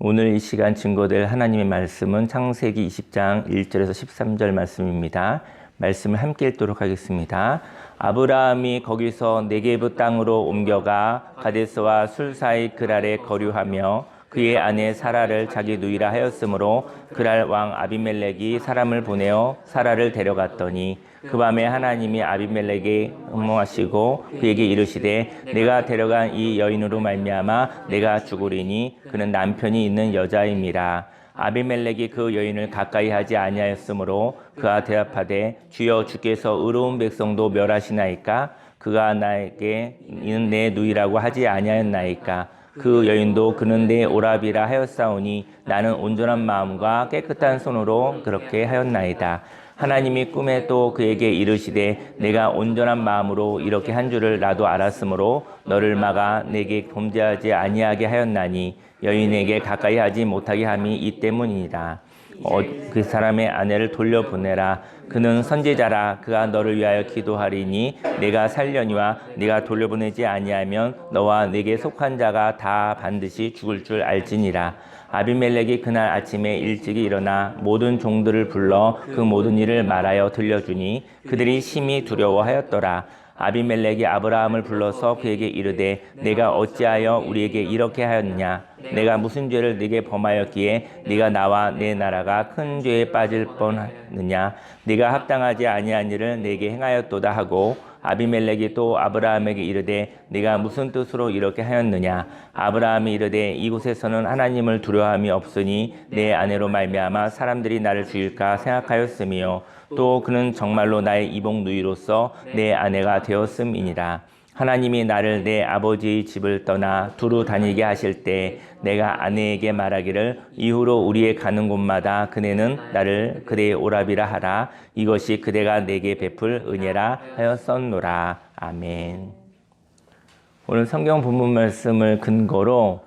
오늘 이 시간 증거될 하나님의 말씀은 창세기 20장 1절에서 13절 말씀입니다. 말씀을 함께 읽도록 하겠습니다. 아브라함이 거기서 네게브 땅으로 옮겨가 가데스와 술 사이 그랄에 거류하며 그의 아내 사라를 자기 누이라 하였으므로 그랄 왕 아비멜렉이 사람을 보내어 사라를 데려갔더니 그 밤에 하나님이 아비멜렉에게 음모하시고 그에게 이르시되 내가 데려간 이 여인으로 말미암아 내가 죽으리니 그는 남편이 있는 여자임이라. 아비멜렉이 그 여인을 가까이 하지 아니하였으므로 그가 대답하되 주여 주께서 의로운 백성도 멸하시나이까? 그가 나에게 이는 내 누이라고 하지 아니하였나이까? 그 여인도 그는 내 오라비라 하였사오니 나는 온전한 마음과 깨끗한 손으로 그렇게 하였나이다. 하나님이 꿈에 또 그에게 이르시되 내가 온전한 마음으로 이렇게 한 줄을 나도 알았으므로 너를 막아 내게 범죄하지 아니하게 하였나니 여인에게 가까이 하지 못하게 함이 이 때문이니라. 그 사람의 아내를 돌려보내라. 그는 선지자라. 그가 너를 위하여 기도하리니 내가 살려니와 네가 돌려보내지 아니하면 너와 네게 속한 자가 다 반드시 죽을 줄 알지니라. 아비멜렉이 그날 아침에 일찍이 일어나 모든 종들을 불러 그 모든 일을 말하여 들려주니 그들이 심히 두려워하였더라. 아비멜렉이 아브라함을 불러서 그에게 이르되 내가 어찌하여 우리에게 이렇게 하였느냐? 내가 무슨 죄를 네게 범하였기에 네가 나와 내 나라가 큰 죄에 빠질 뻔하느냐? 네가 합당하지 아니한 일을 내게 행하였도다 하고 아비멜렉이 또 아브라함에게 이르되 네가 무슨 뜻으로 이렇게 하였느냐? 아브라함이 이르되 이곳에서는 하나님을 두려워함이 없으니 내 아내로 말미암아 사람들이 나를 죽일까 생각하였으며 또 그는 정말로 나의 이복 누이로서 내 아내가 되었음이니라. 하나님이 나를 내 아버지의 집을 떠나 두루 다니게 하실 때 내가 아내에게 말하기를 이후로 우리의 가는 곳마다 그네는 나를 그대의 오라비라 하라. 이것이 그대가 내게 베풀 은혜라 하였었노라. 아멘. 오늘 성경 본문 말씀을 근거로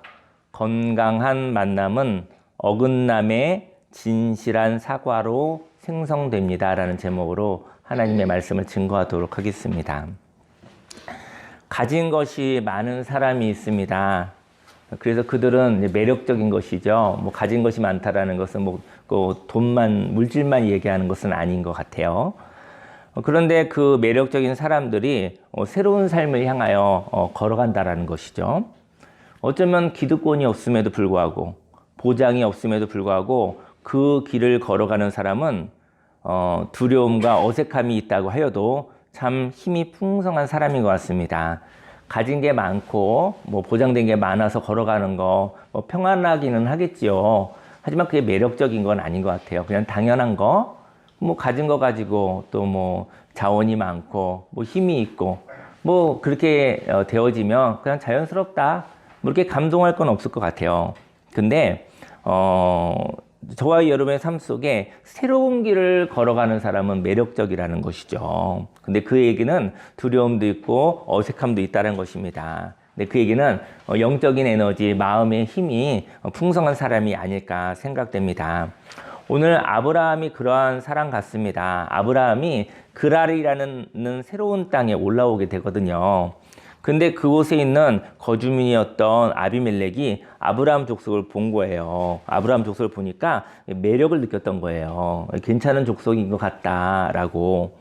건강한 만남은 어긋남의 진실한 사과로 생성됩니다. 라는 제목으로 하나님의 말씀을 증거하도록 하겠습니다. 가진 것이 많은 사람이 있습니다. 그래서 그들은 매력적인 것이죠. 가진 것이 많다라는 것은 돈만, 물질만 얘기하는 것은 아닌 것 같아요. 그런데 그 매력적인 사람들이 새로운 삶을 향하여 걸어간다라는 것이죠. 어쩌면 기득권이 없음에도 불구하고, 보장이 없음에도 불구하고 그 길을 걸어가는 사람은 두려움과 어색함이 있다고 하여도 참 힘이 풍성한 사람인 것 같습니다. 가진 게 많고 보장된 게 많아서 걸어가는 거 평안하기는 하겠지요. 하지만 그게 매력적인 건 아닌 것 같아요. 그냥 당연한 거, 가진 거 가지고 또 자원이 많고 힘이 있고 그렇게 되어지면 그냥 자연스럽다. 이렇게 감동할 건 없을 것 같아요. 근데 저와 여러분의 삶 속에 새로운 길을 걸어가는 사람은 매력적이라는 것이죠. 근데 그 얘기는 두려움도 있고 어색함도 있다는 것입니다. 근데 그 얘기는 영적인 에너지, 마음의 힘이 풍성한 사람이 아닐까 생각됩니다. 오늘 아브라함이 그러한 사람 같습니다. 아브라함이 그랄이라는 새로운 땅에 올라오게 되거든요. 근데 그곳에 있는 거주민이었던 아비멜렉이 아브라함 족속을 본 거예요. 아브라함 족속을 보니까 매력을 느꼈던 거예요. 괜찮은 족속인 것 같다라고.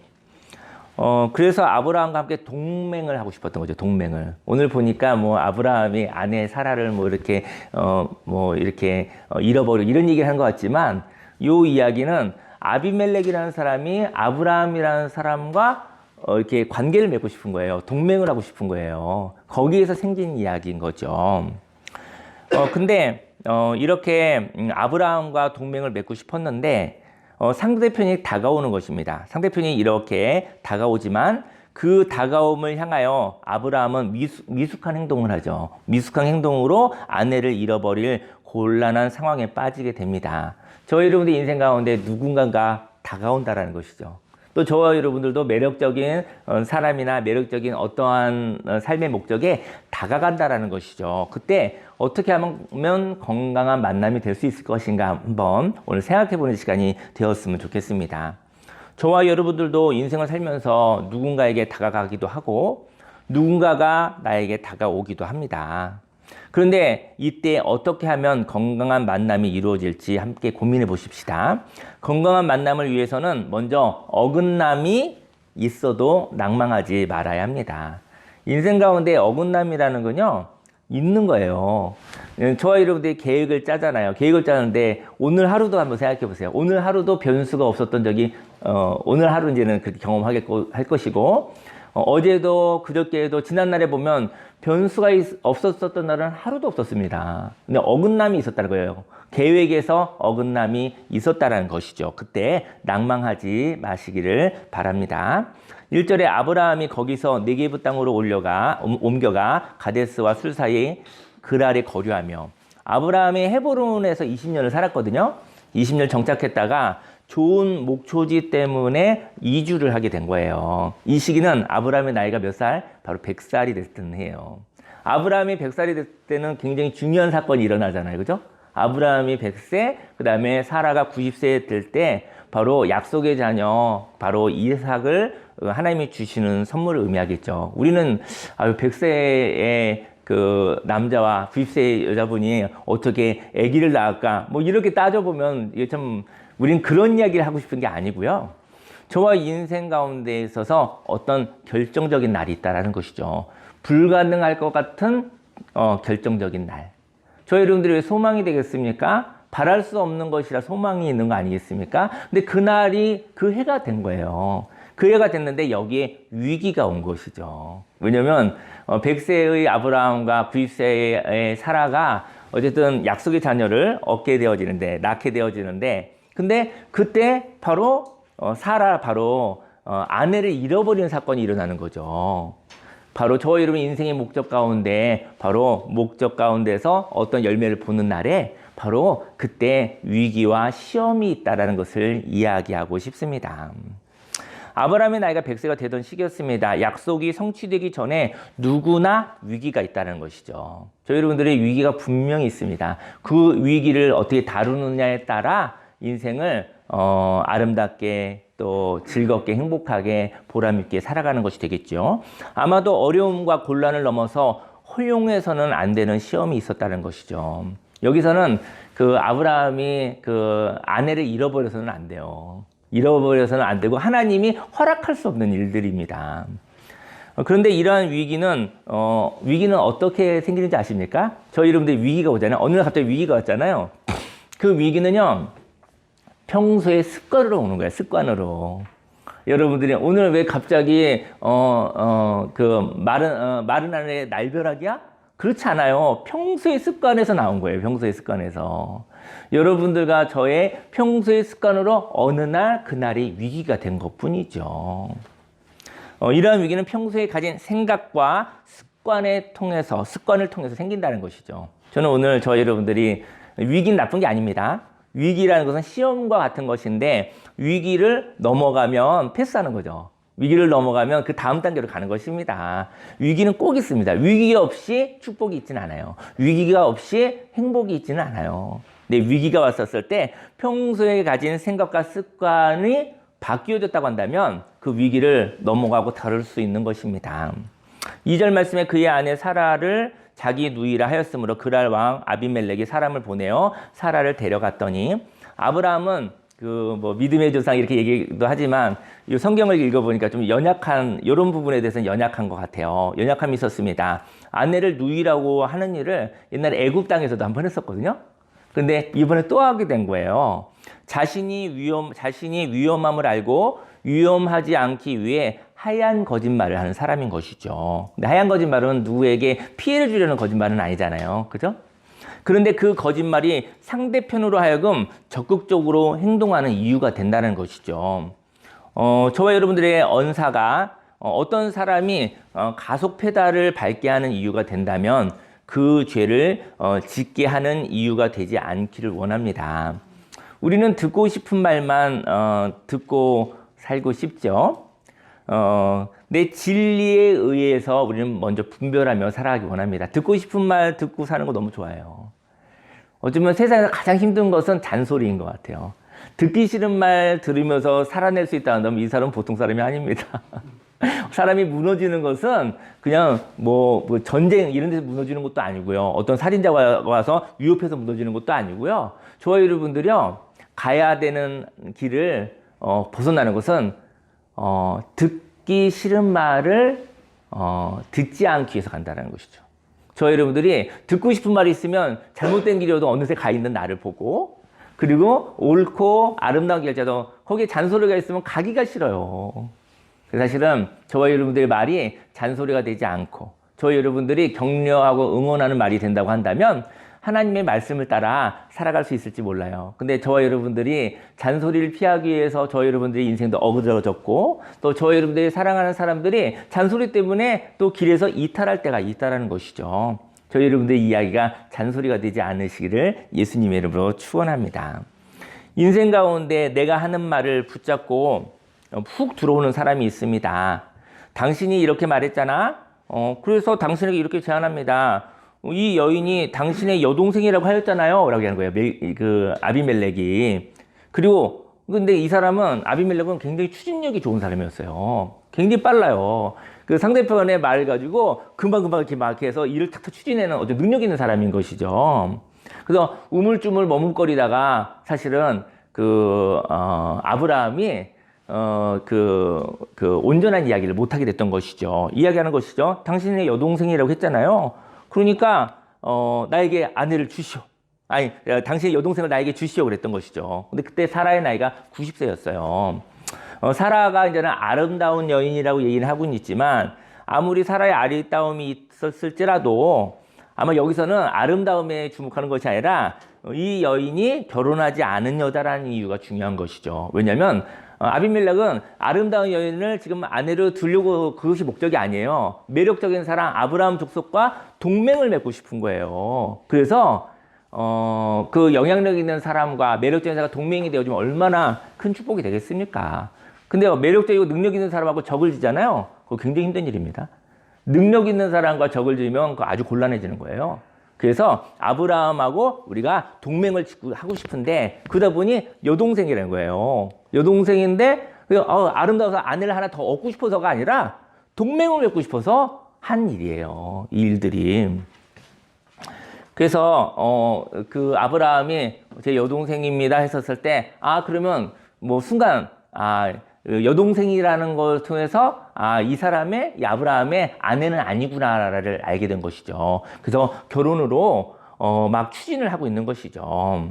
그래서 아브라함과 함께 동맹을 하고 싶었던 거죠. 동맹을. 오늘 보니까 아브라함이 아내 사라를 이렇게 잃어버리고 이런 얘기를 한 것 같지만 이 이야기는 아비멜렉이라는 사람이 아브라함이라는 사람과 이렇게 관계를 맺고 싶은 거예요. 동맹을 하고 싶은 거예요. 거기에서 생긴 이야기인 거죠. 근데 이렇게 아브라함과 동맹을 맺고 싶었는데 상대편이 다가오는 것입니다. 상대편이 이렇게 다가오지만 그 다가옴을 향하여 아브라함은 미숙한 행동을 하죠. 미숙한 행동으로 아내를 잃어버릴 곤란한 상황에 빠지게 됩니다. 저희 여러분들 인생 가운데 누군가가 다가온다라는 것이죠. 또 저와 여러분들도 매력적인 사람이나 매력적인 어떠한 삶의 목적에 다가간다라는 것이죠. 그때 어떻게 하면 건강한 만남이 될 수 있을 것인가 한번 오늘 생각해보는 시간이 되었으면 좋겠습니다. 저와 여러분들도 인생을 살면서 누군가에게 다가가기도 하고 누군가가 나에게 다가오기도 합니다. 그런데 이때 어떻게 하면 건강한 만남이 이루어질지 함께 고민해 보십시다. 건강한 만남을 위해서는 먼저 어긋남이 있어도 낭망하지 말아야 합니다. 인생 가운데 어긋남이라는 건요, 있는 거예요. 저와 여러분들이 계획을 짜잖아요. 계획을 짜는데 오늘 하루도 한번 생각해 보세요. 오늘 하루도 변수가 없었던 적이 오늘 하루 이제는 그렇게 할 것이고 어제도 그저께도 지난날에 보면 변수가 없었던 날은 하루도 없었습니다. 근데 어긋남이 있었다는 거예요. 계획에서 어긋남이 있었다는 것이죠. 그때 낭망하지 마시기를 바랍니다. 1절에 아브라함이 거기서 네게브 땅으로 옮겨가 가데스와 술 사이 그랄에 거류하며, 아브라함이 헤브론에서 20년을 살았거든요. 20년 정착했다가 좋은 목초지 때문에 이주를 하게 된 거예요. 이 시기는 아브라함의 나이가 몇 살? 바로 100살이 됐던 해예요. 아브라함이 100살이 됐을 때는 굉장히 중요한 사건이 일어나잖아요. 그죠? 아브라함이 100세, 그 다음에 사라가 90세 될 때 바로 약속의 자녀, 바로 이삭을 하나님이 주시는 선물을 의미하겠죠. 우리는 100세의 그 남자와 90세의 여자분이 어떻게 아기를 낳을까? 뭐 이렇게 따져보면 이게 참, 우린 그런 이야기를 하고 싶은 게 아니고요. 저와 인생 가운데 있어서 어떤 결정적인 날이 있다는 것이죠. 불가능할 것 같은 결정적인 날. 저희 여러분들이 왜 소망이 되겠습니까? 바랄 수 없는 것이라 소망이 있는 거 아니겠습니까? 근데 그날이 그 해가 된 거예요. 그 해가 됐는데 여기에 위기가 온 것이죠. 왜냐면 100세의 아브라함과 90세의 사라가 어쨌든 약속의 자녀를 낳게 되어지는데 근데 그때 바로 사라 아내를 잃어버리는 사건이 일어나는 거죠. 바로 저와 여러분 인생의 목적 가운데서 어떤 열매를 보는 날에 바로 그때 위기와 시험이 있다는 것을 이야기하고 싶습니다. 아브라함의 나이가 100세가 되던 시기였습니다. 약속이 성취되기 전에 누구나 위기가 있다는 것이죠. 저희 여러분들의 위기가 분명히 있습니다. 그 위기를 어떻게 다루느냐에 따라 인생을 아름답게 또 즐겁게 행복하게 보람있게 살아가는 것이 되겠죠. 아마도 어려움과 곤란을 넘어서 허용해서는 안 되는 시험이 있었다는 것이죠. 여기서는 그 아브라함이 그 아내를 잃어버려서는 안 돼요. 잃어버려서는 안 되고 하나님이 허락할 수 없는 일들입니다. 그런데 이러한 위기는 어떻게 생기는지 아십니까? 저희 여러분들 위기가 오잖아요. 어느 날 갑자기 위기가 왔잖아요. 그 위기는요, 평소의 습관으로 오는 거예요. 습관으로. 여러분들이 오늘 왜 갑자기 마른 하늘에 날벼락이야? 그렇지 않아요. 평소의 습관에서 나온 거예요. 평소의 습관에서. 여러분들과 저의 평소의 습관으로 어느 날 그날이 위기가 된 것뿐이죠. 이러한 위기는 평소에 가진 생각과 습관을 통해서 생긴다는 것이죠. 저는 오늘 저희 여러분들이 위기는 나쁜 게 아닙니다. 위기라는 것은 시험과 같은 것인데 위기를 넘어가면 패스하는 거죠. 위기를 넘어가면 그 다음 단계로 가는 것입니다. 위기는 꼭 있습니다. 위기 없이 축복이 있지는 않아요. 위기가 없이 행복이 있지는 않아요. 근데 위기가 왔었을 때 평소에 가진 생각과 습관이 바뀌어졌다고 한다면 그 위기를 넘어가고 다룰 수 있는 것입니다. 2절 말씀에 그의 아내 사라를 자기 누이라 하였으므로 그랄 왕 아비멜렉이 사람을 보내어 사라를 데려갔더니, 아브라함은 믿음의 조상 이렇게 얘기도 하지만 이 성경을 읽어보니까 좀 연약한, 이런 부분에 대해서는 연약한 것 같아요. 연약함이 있었습니다. 아내를 누이라고 하는 일을 옛날에 애굽 땅에서도 한번 했었거든요. 근데 이번에 또 하게 된 거예요. 자신이 위험함을 알고 위험하지 않기 위해 하얀 거짓말을 하는 사람인 것이죠. 근데 하얀 거짓말은 누구에게 피해를 주려는 거짓말은 아니잖아요. 그죠? 그런데 그 거짓말이 상대편으로 하여금 적극적으로 행동하는 이유가 된다는 것이죠. 저와 여러분들의 언사가 어떤 사람이 가속 페달을 밟게 하는 이유가 된다면 그 죄를 짓게 하는 이유가 되지 않기를 원합니다. 우리는 듣고 싶은 말만 듣고 살고 싶죠. 내 진리에 의해서 우리는 먼저 분별하며 살아가기 원합니다. 듣고 싶은 말 듣고 사는 거 너무 좋아요. 어쩌면 세상에서 가장 힘든 것은 잔소리인 것 같아요. 듣기 싫은 말 들으면서 살아낼 수 있다는 이 사람은 보통 사람이 아닙니다. 사람이 무너지는 것은 그냥 뭐 전쟁 이런 데서 무너지는 것도 아니고요. 어떤 살인자가 와서 위협해서 무너지는 것도 아니고요. 저와 여러분들이요, 가야 되는 길을 벗어나는 것은 듣기 싫은 말을 듣지 않기 위해서 간다는 것이죠. 저와 여러분들이 듣고 싶은 말이 있으면 잘못된 길이어도 어느새 가 있는 나를 보고, 그리고 옳고 아름다운 길자도 거기에 잔소리가 있으면 가기가 싫어요. 사실은 저와 여러분들의 말이 잔소리가 되지 않고 저와 여러분들이 격려하고 응원하는 말이 된다고 한다면 하나님의 말씀을 따라 살아갈 수 있을지 몰라요. 근데 저와 여러분들이 잔소리를 피하기 위해서 저와 여러분들의 인생도 어그러졌고, 또 저와 여러분들이 사랑하는 사람들이 잔소리 때문에 또 길에서 이탈할 때가 있다는 것이죠. 저희 여러분들의 이야기가 잔소리가 되지 않으시기를 예수님의 이름으로 축원합니다. 인생 가운데 내가 하는 말을 붙잡고 훅 들어오는 사람이 있습니다. 당신이 이렇게 말했잖아. 그래서 당신에게 이렇게 제안합니다. 이 여인이 당신의 여동생이라고 하였잖아요. 라고 하는 거예요. 그 아비멜렉이. 그리고 근데 이 사람은, 아비멜렉은 굉장히 추진력이 좋은 사람이었어요. 굉장히 빨라요. 그 상대편의 말 가지고 금방금방 이렇게 막 해서 일을 탁탁 추진하는 어떤 능력 있는 사람인 것이죠. 그래서 우물쭈물 머뭇거리다가 사실은 아브라함이 온전한 이야기를 못하게 됐던 것이죠. 이야기하는 것이죠. 당신의 여동생이라고 했잖아요. 그러니까, 나에게 아내를 주시오. 아니, 당신의 여동생을 나에게 주시오. 그랬던 것이죠. 근데 그때 사라의 나이가 90세였어요. 사라가 이제는 아름다운 여인이라고 얘기는 하고는 있지만, 아무리 사라의 아리따움이 있었을지라도, 아마 여기서는 아름다움에 주목하는 것이 아니라, 이 여인이 결혼하지 않은 여자라는 이유가 중요한 것이죠. 왜냐면, 아비멜렉은 아름다운 여인을 지금 아내로 두려고, 그것이 목적이 아니에요. 매력적인 사람 아브라함 족속과 동맹을 맺고 싶은 거예요. 그래서 그 영향력 있는 사람과 매력적인 사람과 동맹이 되어주면 얼마나 큰 축복이 되겠습니까? 근데 매력적이고 능력 있는 사람하고 적을 지잖아요. 그거 굉장히 힘든 일입니다. 능력 있는 사람과 적을 지으면 그거 아주 곤란해지는 거예요. 그래서 아브라함하고 우리가 동맹을 하고 싶은데, 그러다 보니 여동생이라는 거예요. 여동생인데 아름다워서 아내를 하나 더 얻고 싶어서가 아니라 동맹을 맺고 싶어서 한 일이에요. 이 일들이. 그래서 그 아브라함이 제 여동생입니다 했었을 때, 그러면 뭐 순간 여동생이라는 걸 통해서 이 사람의, 이 아브라함의 아내는 아니구나를 알게 된 것이죠. 그래서 결혼으로 막 추진을 하고 있는 것이죠.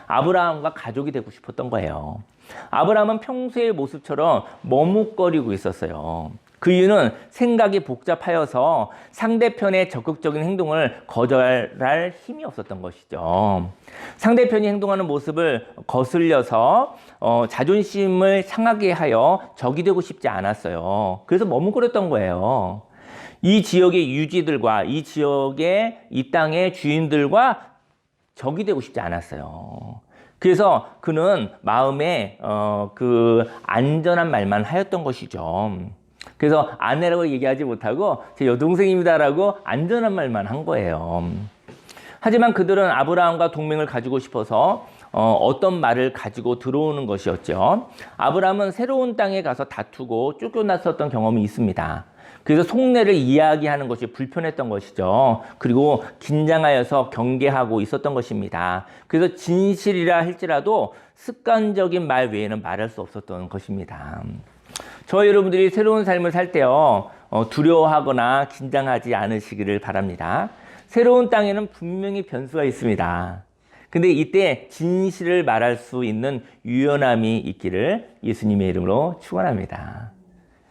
아브라함과 가족이 되고 싶었던 거예요. 아브라함은 평소의 모습처럼 머뭇거리고 있었어요. 그 이유는 생각이 복잡하여서 상대편의 적극적인 행동을 거절할 힘이 없었던 것이죠. 상대편이 행동하는 모습을 거슬려서 자존심을 상하게 하여 적이 되고 싶지 않았어요. 그래서 머뭇거렸던 거예요. 이 지역의 유지들과 이 지역의 이 땅의 주인들과 적이 되고 싶지 않았어요. 그래서 그는 마음에 그 안전한 말만 하였던 것이죠. 그래서 아내라고 얘기하지 못하고 제 여동생입니다라고 안전한 말만 한 거예요. 하지만 그들은 아브라함과 동맹을 가지고 싶어서 어떤 말을 가지고 들어오는 것이었죠. 아브라함은 새로운 땅에 가서 다투고 쫓겨났었던 경험이 있습니다. 그래서 속내를 이야기하는 것이 불편했던 것이죠. 그리고 긴장하여서 경계하고 있었던 것입니다. 그래서 진실이라 할지라도 습관적인 말 외에는 말할 수 없었던 것입니다. 저희 여러분들이 새로운 삶을 살 때요, 두려워하거나 긴장하지 않으시기를 바랍니다. 새로운 땅에는 분명히 변수가 있습니다. 근데 이때 진실을 말할 수 있는 유연함이 있기를 예수님의 이름으로 축원합니다.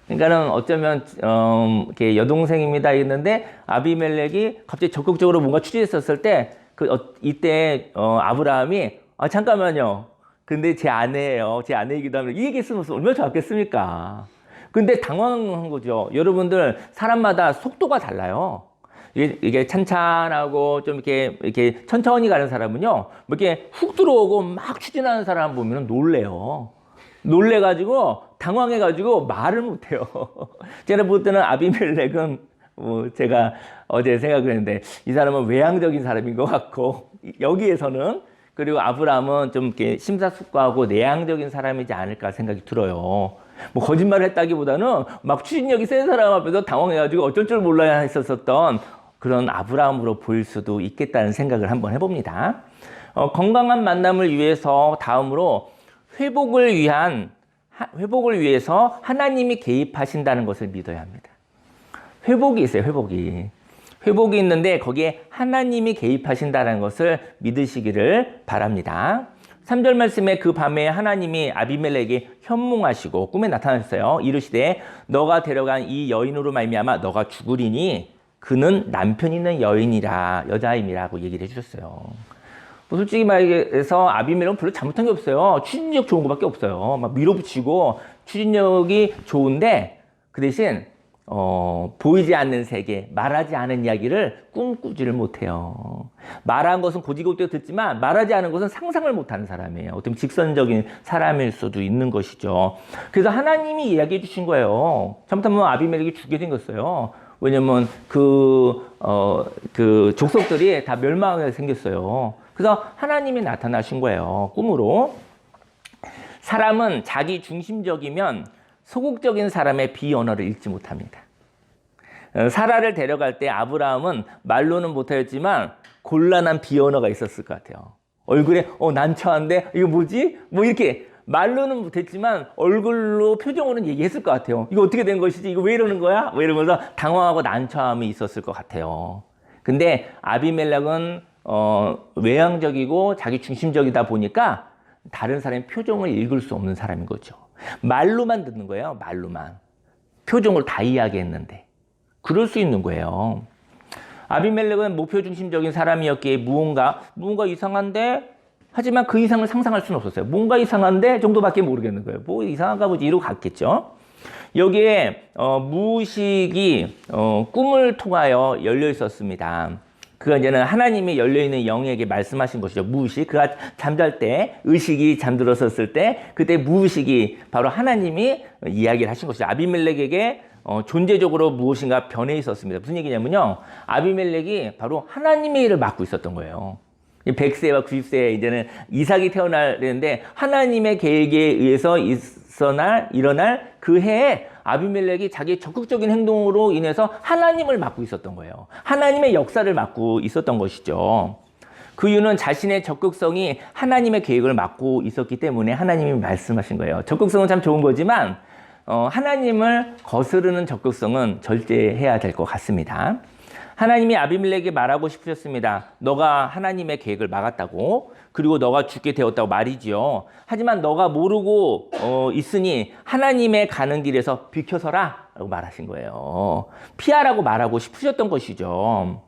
그러니까는 어쩌면 이렇게 여동생입니다 했는데 아비멜렉이 갑자기 적극적으로 뭔가 추진했었을 때 이때 아브라함이 잠깐만요. 근데 제 아내예요. 제 아내이기도 하면 이 얘기했으면 얼마나 좋았겠습니까? 근데 당황한 거죠. 여러분들 사람마다 속도가 달라요. 이게 찬찬하고 좀 이렇게 천천히 가는 사람은요, 뭐 이렇게 훅 들어오고 막 추진하는 사람 보면 놀래요. 놀래가지고 당황해가지고 말을 못해요. 제가 볼 때는 아비멜렉은 제가 어제 생각을 했는데 이 사람은 외향적인 사람인 것 같고, 여기에서는 그리고 아브라함은 좀 이렇게 심사숙고하고 내향적인 사람이지 않을까 생각이 들어요. 뭐 거짓말을 했다기보다는 막 추진력이 센 사람 앞에서 당황해가지고 어쩔 줄 몰라야 했었던 그런 아브라함으로 보일 수도 있겠다는 생각을 한번 해봅니다. 건강한 만남을 위해서 다음으로 회복을 위해서 하나님이 개입하신다는 것을 믿어야 합니다. 회복이 있어요, 회복이. 회복이 있는데 거기에 하나님이 개입하신다는 것을 믿으시기를 바랍니다. 3절 말씀에 그 밤에 하나님이 아비멜렉에게 현몽하시고 꿈에 나타나셨어요. 이르시되 너가 데려간 이 여인으로 말미암아 너가 죽으리니 그는 남편 있는 여자임이라고 얘기를 해주셨어요. 뭐 솔직히 말해서 아비멜렉은 별로 잘못한 게 없어요. 추진력 좋은 것밖에 없어요. 막 밀어붙이고 추진력이 좋은데 그 대신 보이지 않는 세계, 말하지 않은 이야기를 꿈꾸지를 못해요. 말한 것은 고지고대로 듣지만 말하지 않은 것은 상상을 못하는 사람이에요. 어떻게 직선적인 사람일 수도 있는 것이죠. 그래서 하나님이 이야기해 주신 거예요. 잘못하면 아비멜렉이 죽게 생겼어요. 왜냐면 그 족속들이 다 멸망하게 생겼어요. 그래서 하나님이 나타나신 거예요. 꿈으로. 사람은 자기 중심적이면 소극적인 사람의 비언어를 읽지 못합니다. 사라를 데려갈 때 아브라함은 말로는 못하였지만 곤란한 비언어가 있었을 것 같아요. 얼굴에 난처한데 이거 뭐지? 뭐 이렇게 말로는 못했지만 얼굴로 표정으로는 얘기했을 것 같아요. 이거 어떻게 된 것이지? 이거 왜 이러는 거야? 뭐 이러면서 당황하고 난처함이 있었을 것 같아요. 근데 아비멜렉은 외향적이고 자기 중심적이다 보니까 다른 사람의 표정을 읽을 수 없는 사람인 거죠. 말로만 듣는 거예요. 말로만. 표정으로 다 이야기했는데. 그럴 수 있는 거예요. 아비멜렉은 목표 중심적인 사람이었기에 무언가 이상한데 하지만 그 이상을 상상할 수는 없었어요. 뭔가 이상한데 정도밖에 모르겠는 거예요. 뭐 이상한가 보지 이러고 갔겠죠. 여기에 무의식이 꿈을 통하여 열려 있었습니다. 그가 이제는 하나님이 열려있는 영에게 말씀하신 것이죠. 무의식. 그가 잠잘 때, 의식이 잠들었었을 때, 그때 무의식이 바로 하나님이 이야기를 하신 것이죠. 아비멜렉에게 존재적으로 무엇인가 변해 있었습니다. 무슨 얘기냐면요. 아비멜렉이 바로 하나님의 일을 맡고 있었던 거예요. 100세와 90세에 이제는 이삭이 태어나는데 하나님의 계획에 의해서 일어날 그 해에 아비멜렉이 자기의 적극적인 행동으로 인해서 하나님을 맡고 있었던 거예요. 하나님의 역사를 맡고 있었던 것이죠. 그 이유는 자신의 적극성이 하나님의 계획을 맡고 있었기 때문에 하나님이 말씀하신 거예요. 적극성은 참 좋은 거지만 하나님을 거스르는 적극성은 절제해야 될 것 같습니다. 하나님이 아비멜렉에게 말하고 싶으셨습니다. 너가 하나님의 계획을 막았다고, 그리고 너가 죽게 되었다고 말이지요. 하지만 너가 모르고 있으니 하나님의 가는 길에서 비켜서라 라고 말하신 거예요. 피하라고 말하고 싶으셨던 것이죠.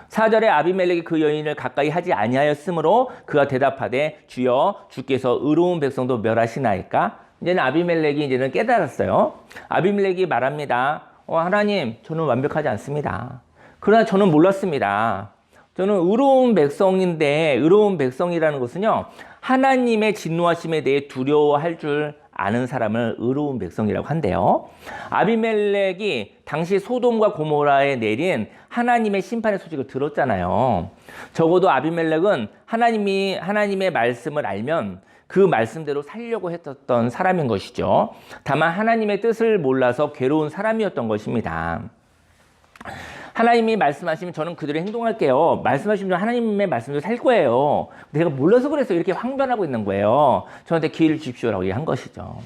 4절에 아비멜렉이 그 여인을 가까이 하지 아니하였으므로 그가 대답하되 주여 주께서 의로운 백성도 멸하시나이까? 이제는 아비멜렉이 이제는 깨달았어요. 아비멜렉이 말합니다. 하나님, 저는 완벽하지 않습니다. 그러나 저는 몰랐습니다. 저는 의로운 백성인데, 의로운 백성이라는 것은요, 하나님의 진노하심에 대해 두려워할 줄 아는 사람을 의로운 백성이라고 한대요. 아비멜렉이 당시 소돔과 고모라에 내린 하나님의 심판의 소식을 들었잖아요. 적어도 아비멜렉은 하나님의 말씀을 알면 그 말씀대로 살려고 했었던 사람인 것이죠. 다만 하나님의 뜻을 몰라서 괴로운 사람이었던 것입니다. 하나님이 말씀하시면 저는 그대로 행동할게요. 말씀하시면 하나님의 말씀대로 살 거예요. 내가 몰라서 그래서 이렇게 황변하고 있는 거예요. 저한테 기회를 주십시오라고 얘기한 것이죠.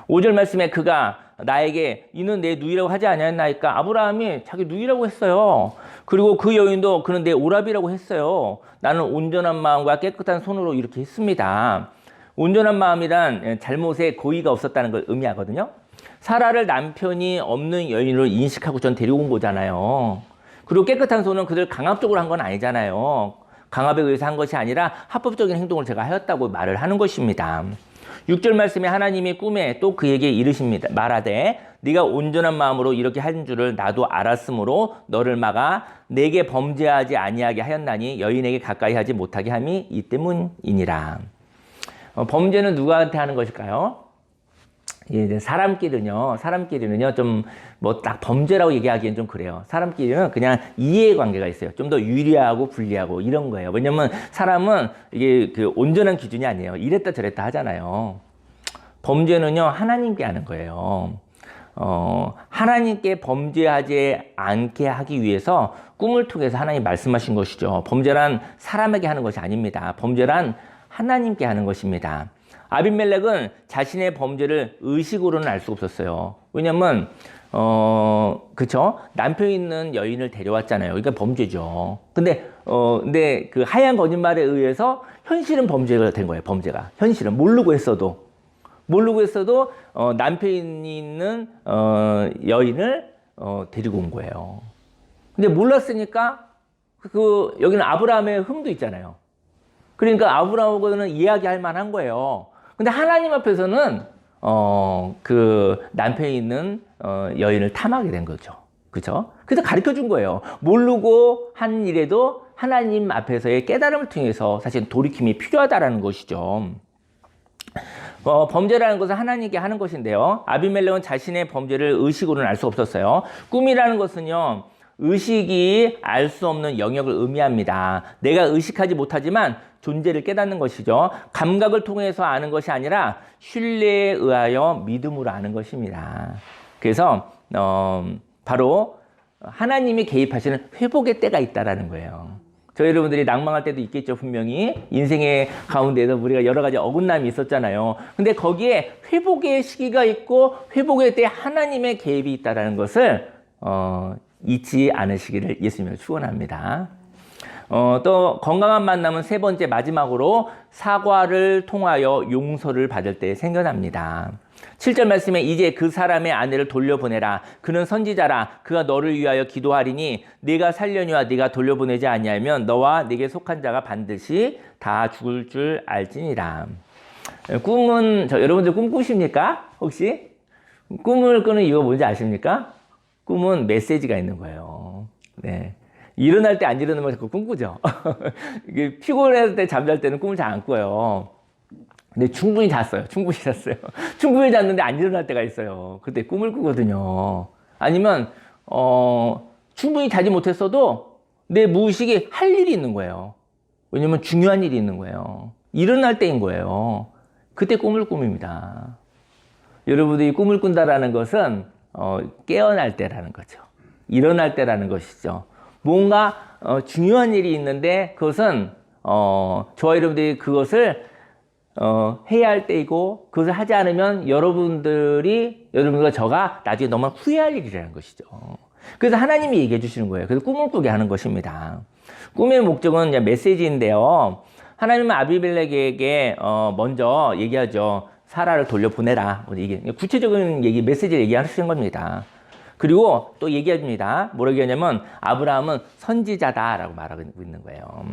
5절 말씀에 그가 나에게 이는 내 누이라고 하지 아니하였나이까? 아브라함이 자기 누이라고 했어요. 그리고 그 여인도 그는 내 오라비라고 했어요. 나는 온전한 마음과 깨끗한 손으로 이렇게 했습니다. 온전한 마음이란 잘못에 고의가 없었다는 걸 의미하거든요. 사라를 남편이 없는 여인으로 인식하고 전 데려온 거잖아요. 그리고 깨끗한 손은 그들 강압적으로 한 건 아니잖아요. 강압에 의해서 한 것이 아니라 합법적인 행동을 제가 하였다고 말을 하는 것입니다. 6절 말씀에 하나님이 꿈에 또 그에게 이르십니다. 말하되 네가 온전한 마음으로 이렇게 한 줄을 나도 알았으므로 너를 막아 내게 범죄하지 아니하게 하였나니 여인에게 가까이 하지 못하게 함이 이 때문이니라. 범죄는 누구한테 하는 것일까요? 예, 사람끼리는요 좀 뭐 딱 범죄라고 얘기하기엔 좀 그래요. 사람끼리는 그냥 이해관계가 있어요. 좀 더 유리하고 불리하고 이런 거예요. 왜냐면 사람은 이게 그 온전한 기준이 아니에요. 이랬다 저랬다 하잖아요. 범죄는요, 하나님께 하는 거예요. 하나님께 범죄하지 않게 하기 위해서 꿈을 통해서 하나님 말씀하신 것이죠. 범죄란 사람에게 하는 것이 아닙니다. 범죄란 하나님께 하는 것입니다. 아비멜렉은 자신의 범죄를 의식으로는 알 수가 없었어요. 왜냐면, 그쵸? 남편 있는 여인을 데려왔잖아요. 그러니까 범죄죠. 근데 그 하얀 거짓말에 의해서 현실은 범죄가 된 거예요. 범죄가. 현실은. 모르고 했어도 남편이 있는 여인을 데리고 온 거예요. 근데 몰랐으니까 여기는 아브라함의 흠도 있잖아요. 그러니까 아브라함하고는 이야기할 만한 거예요. 근데 하나님 앞에서는 그 남편이 있는 여인을 탐하게 된 거죠. 그죠? 그래서 가르쳐 준 거예요. 모르고 한 일에도 하나님 앞에서의 깨달음을 통해서 사실 돌이킴이 필요하다라는 것이죠. 범죄라는 것은 하나님께 하는 것인데요. 아비멜렉은 자신의 범죄를 의식으로는 알 수 없었어요. 꿈이라는 것은요, 의식이 알 수 없는 영역을 의미합니다. 내가 의식하지 못하지만 존재를 깨닫는 것이죠. 감각을 통해서 아는 것이 아니라 신뢰에 의하여 믿음으로 아는 것입니다. 그래서 바로 하나님이 개입하시는 회복의 때가 있다라는 거예요. 저희 여러분들이 낭망할 때도 있겠죠. 분명히 인생의 가운데에서 우리가 여러 가지 어긋남이 있었잖아요. 근데 거기에 회복의 시기가 있고 회복의 때 하나님의 개입이 있다는 것을 잊지 않으시기를 예수님을 축원합니다. 또 건강한 만남은 세 번째 마지막으로 사과를 통하여 용서를 받을 때 생겨납니다. 7절 말씀에 이제 그 사람의 아내를 돌려보내라. 그는 선지자라. 그가 너를 위하여 기도하리니 네가 살려니와 네가 돌려보내지 아니하면 너와 네게 속한 자가 반드시 다 죽을 줄 알지니라. 꿈은 여러분들 꿈 꾸십니까? 혹시? 꿈을 꾸는 이유가 뭔지 아십니까? 꿈은 메시지가 있는 거예요. 네. 일어날 때 안 일어나면 자꾸 꿈꾸죠. 이게 피곤할 때 잠잘 때는 꿈을 잘 안 꿔요. 근데 충분히 잤어요. 충분히 잤는데 안 일어날 때가 있어요. 그때 꿈을 꾸거든요. 아니면 충분히 자지 못했어도 내 무의식에 할 일이 있는 거예요. 왜냐면 중요한 일이 있는 거예요. 일어날 때인 거예요. 그때 꿈을 꿉니다. 여러분들이 꿈을 꾼다라는 것은 깨어날 때라는 거죠. 일어날 때라는 것이죠. 뭔가 중요한 일이 있는데 그것은 저와 여러분들이 그것을 해야 할 때이고 그것을 하지 않으면 여러분과 저가 나중에 너무 후회할 일이라는 것이죠. 그래서 하나님이 얘기해 주시는 거예요. 그래서 꿈을 꾸게 하는 것입니다. 꿈의 목적은 이제 메시지인데요. 하나님은 아비멜렉에게 먼저 얘기하죠. 사라를 돌려보내라. 이게 구체적인 메시지를 얘기하시는 겁니다. 그리고 또 얘기합니다. 뭐라고 얘기하냐면 아브라함은 선지자다라고 말하고 있는 거예요.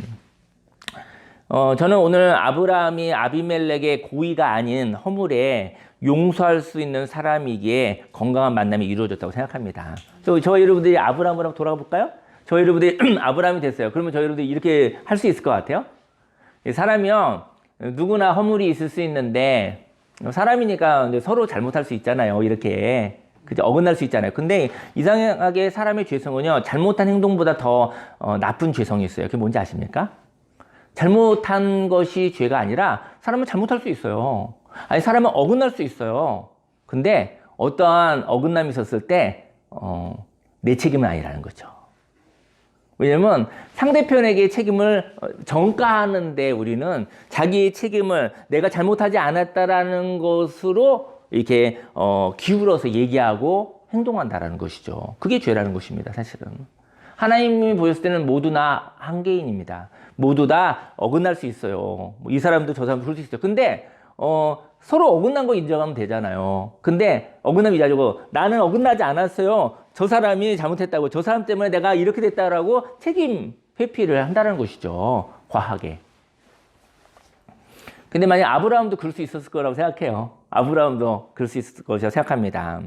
저는 오늘 아브라함이 아비멜렉의 고의가 아닌 허물에 용서할 수 있는 사람이기에 건강한 만남이 이루어졌다고 생각합니다. 저희 여러분들이 아브라함으로 한번 돌아가 볼까요? 저희 여러분들이 아브라함이 됐어요. 그러면 저희 여러분들이 이렇게 할 수 있을 것 같아요? 사람이요, 누구나 허물이 있을 수 있는데 사람이니까 서로 잘못할 수 있잖아요. 이렇게. 그죠? 어긋날 수 있잖아요. 근데 이상하게 사람의 죄성은요, 잘못한 행동보다 더 나쁜 죄성이 있어요. 그게 뭔지 아십니까? 잘못한 것이 죄가 아니라 사람은 잘못할 수 있어요. 아니, 사람은 어긋날 수 있어요. 근데 어떠한 어긋남이 있었을 때, 내 책임은 아니라는 거죠. 왜냐면 상대편에게 책임을 전가하는데 우리는 자기의 책임을 내가 잘못하지 않았다라는 것으로 이렇게 기울어서 얘기하고 행동한다라는 것이죠. 그게 죄라는 것입니다. 사실은 하나님이 보셨을 때는 모두 다 한계인입니다. 모두 다 어긋날 수 있어요. 이 사람도 저 사람도 그럴 수 있어요. 근데 서로 어긋난 거 인정하면 되잖아요. 근데 어긋남이 가지고 나는 어긋나지 않았어요. 저 사람이 잘못했다고, 저 사람 때문에 내가 이렇게 됐다라고 책임 회피를 한다는 것이죠. 과하게. 근데 만약 아브라함도 그럴 수 있었을 거라고 생각해요. 아브라함도 그럴 수 있을 것이라고 생각합니다.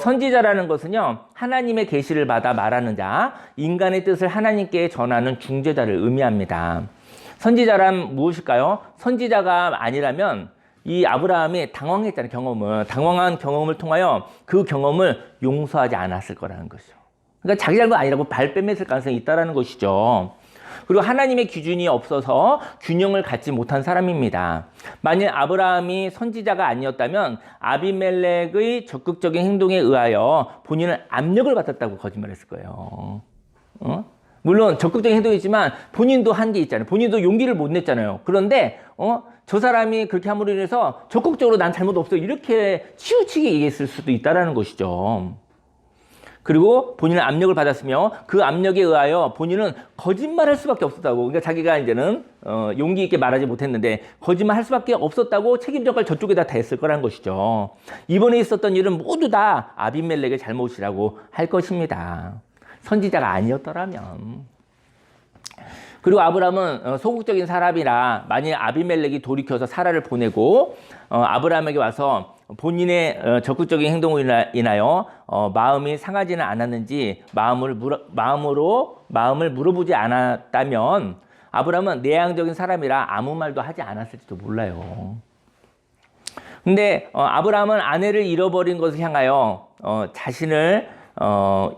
선지자라는 것은요, 하나님의 계시를 받아 말하는 자, 인간의 뜻을 하나님께 전하는 중재자를 의미합니다. 선지자란 무엇일까요? 선지자가 아니라면 이 아브라함이 당황했잖아요. 당황한 경험을 통하여 그 경험을 용서하지 않았을 거라는 것이죠. 그러니까 자기 잘못 아니라고 발뺌했을 가능성이 있다는 것이죠. 그리고 하나님의 기준이 없어서 균형을 갖지 못한 사람입니다. 만약 아브라함이 선지자가 아니었다면 아비멜렉의 적극적인 행동에 의하여 본인은 압력을 받았다고 거짓말했을 거예요. 물론 적극적인 행동이지만 본인도 한계 있잖아요. 본인도 용기를 못 냈잖아요. 그런데 저 사람이 그렇게 함으로 인해서 적극적으로 난 잘못 없어 이렇게 치우치게 얘기했을 수도 있다는 것이죠. 그리고 본인은 압력을 받았으며 그 압력에 의하여 본인은 거짓말할 수밖에 없었다고. 그러니까 자기가 이제는 용기 있게 말하지 못했는데 거짓말할 수밖에 없었다고 책임 전가를 저쪽에다 다 했을 거라는 것이죠. 이번에 있었던 일은 모두 다 아비멜렉의 잘못이라고 할 것입니다. 선지자가 아니었더라면. 그리고 아브라함은 소극적인 사람이라 만일 아비멜렉이 돌이켜서 사라를 보내고 아브라함에게 와서 본인의 적극적인 행동으로 인하여 마음이 상하지는 않았는지 마음을 물어보지 않았다면 아브라함은 내향적인 사람이라 아무 말도 하지 않았을지도 몰라요. 근데 아브라함은 아내를 잃어버린 것을 향하여 자신을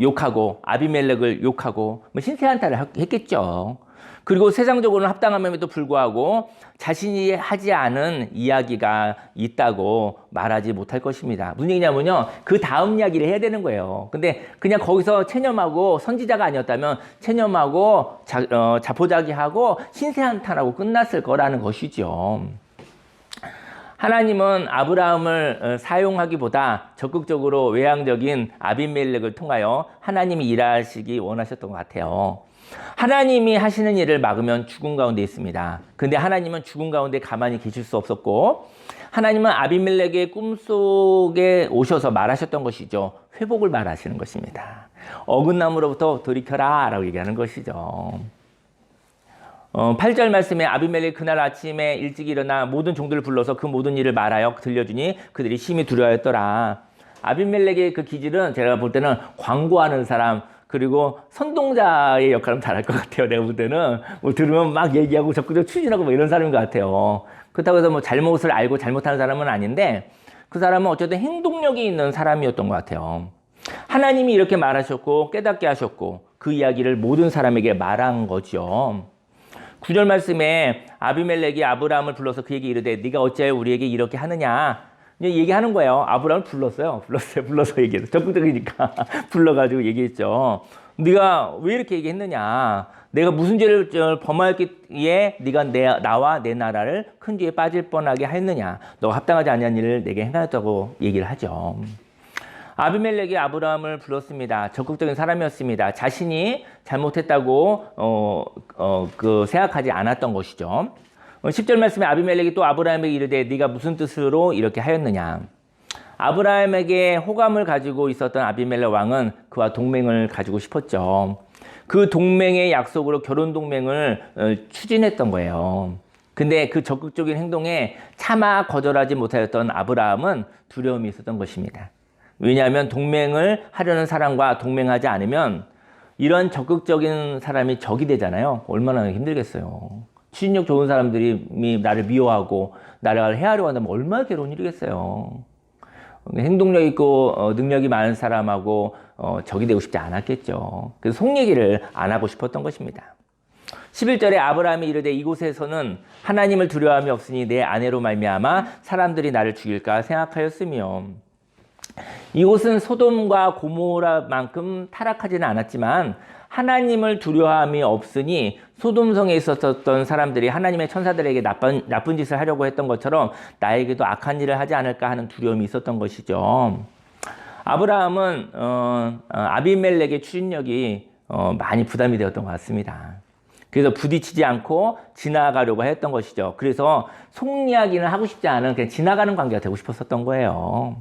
욕하고 아비멜렉을 욕하고 신세한탄을 했겠죠. 그리고 세상적으로는 합당함에도 불구하고 자신이 하지 않은 이야기가 있다고 말하지 못할 것입니다. 무슨 얘기냐면요. 그 다음 이야기를 해야 되는 거예요. 근데 그냥 거기서 체념하고 선지자가 아니었다면 체념하고 자포자기하고 신세한탄하고 끝났을 거라는 것이죠. 하나님은 아브라함을 사용하기보다 적극적으로 외향적인 아비멜렉을 통하여 하나님이 일하시기 원하셨던 것 같아요. 하나님이 하시는 일을 막으면 죽음 가운데 있습니다. 근데 하나님은 죽음 가운데 가만히 계실 수 없었고 하나님은 아비멜렉의 꿈속에 오셔서 말하셨던 것이죠. 회복을 말하시는 것입니다. 어긋남으로부터 돌이켜라 라고 얘기하는 것이죠. 8절 말씀에 아비멜렉이 그날 아침에 일찍 일어나 모든 종들을 불러서 그 모든 일을 말하여 들려주니 그들이 심히 두려워했더라. 아비멜렉의 그 기질은 제가 볼 때는 광고하는 사람 그리고 선동자의 역할은 잘할 것 같아요. 내가 볼 때는 뭐 들으면 막 얘기하고 적극적으로 추진하고 뭐 이런 사람인 것 같아요. 그렇다고 해서 뭐 잘못을 알고 잘못하는 사람은 아닌데 그 사람은 어쨌든 행동력이 있는 사람이었던 것 같아요. 하나님이 이렇게 말하셨고 깨닫게 하셨고 그 이야기를 모든 사람에게 말한 거죠. 9절 말씀에 아비멜렉이 아브라함을 불러서 그에게 이르되 네가 어찌하여 우리에게 이렇게 하느냐 얘기하는 거예요. 아브라함을 불러서 얘기해서 적극적이니까 불러가지고 얘기했죠. 네가 왜 이렇게 얘기했느냐? 내가 무슨 죄를 범하였기에 네가 나와 내 나라를 큰 죄에 빠질 뻔하게 하였느냐? 너가 합당하지 아니한 일을 내게 행하였다고 얘기를 하죠. 아비멜렉이 아브라함을 불렀습니다. 적극적인 사람이었습니다. 자신이 잘못했다고 생각하지 않았던 것이죠. 10절 말씀에 아비멜렉이 또 아브라함에게 이르되 네가 무슨 뜻으로 이렇게 하였느냐. 아브라함에게 호감을 가지고 있었던 아비멜렉 왕은 그와 동맹을 가지고 싶었죠. 그 동맹의 약속으로 결혼 동맹을 추진했던 거예요. 근데 그 적극적인 행동에 차마 거절하지 못하였던 아브라함은 두려움이 있었던 것입니다. 왜냐하면 동맹을 하려는 사람과 동맹하지 않으면 이런 적극적인 사람이 적이 되잖아요. 얼마나 힘들겠어요. 추진력 좋은 사람들이 나를 미워하고 나를 해하려고 한다면 얼마나 괴로운 일이겠어요. 행동력 있고 능력이 많은 사람하고 적이 되고 싶지 않았겠죠. 그래서 속 얘기를 안 하고 싶었던 것입니다. 11절에 아브라함이 이르되 이곳에서는 하나님을 두려워함이 없으니 내 아내로 말미암아 사람들이 나를 죽일까 생각하였으며 이곳은 소돔과 고모라만큼 타락하지는 않았지만 하나님을 두려워함이 없으니 소돔성에 있었던 사람들이 하나님의 천사들에게 나쁜 짓을 하려고 했던 것처럼 나에게도 악한 일을 하지 않을까 하는 두려움이 있었던 것이죠. 아브라함은 아비멜렉의 추진력이 많이 부담이 되었던 것 같습니다. 그래서 부딪히지 않고 지나가려고 했던 것이죠. 그래서 속 이야기는 하고 싶지 않은 그냥 지나가는 관계가 되고 싶었던 거예요.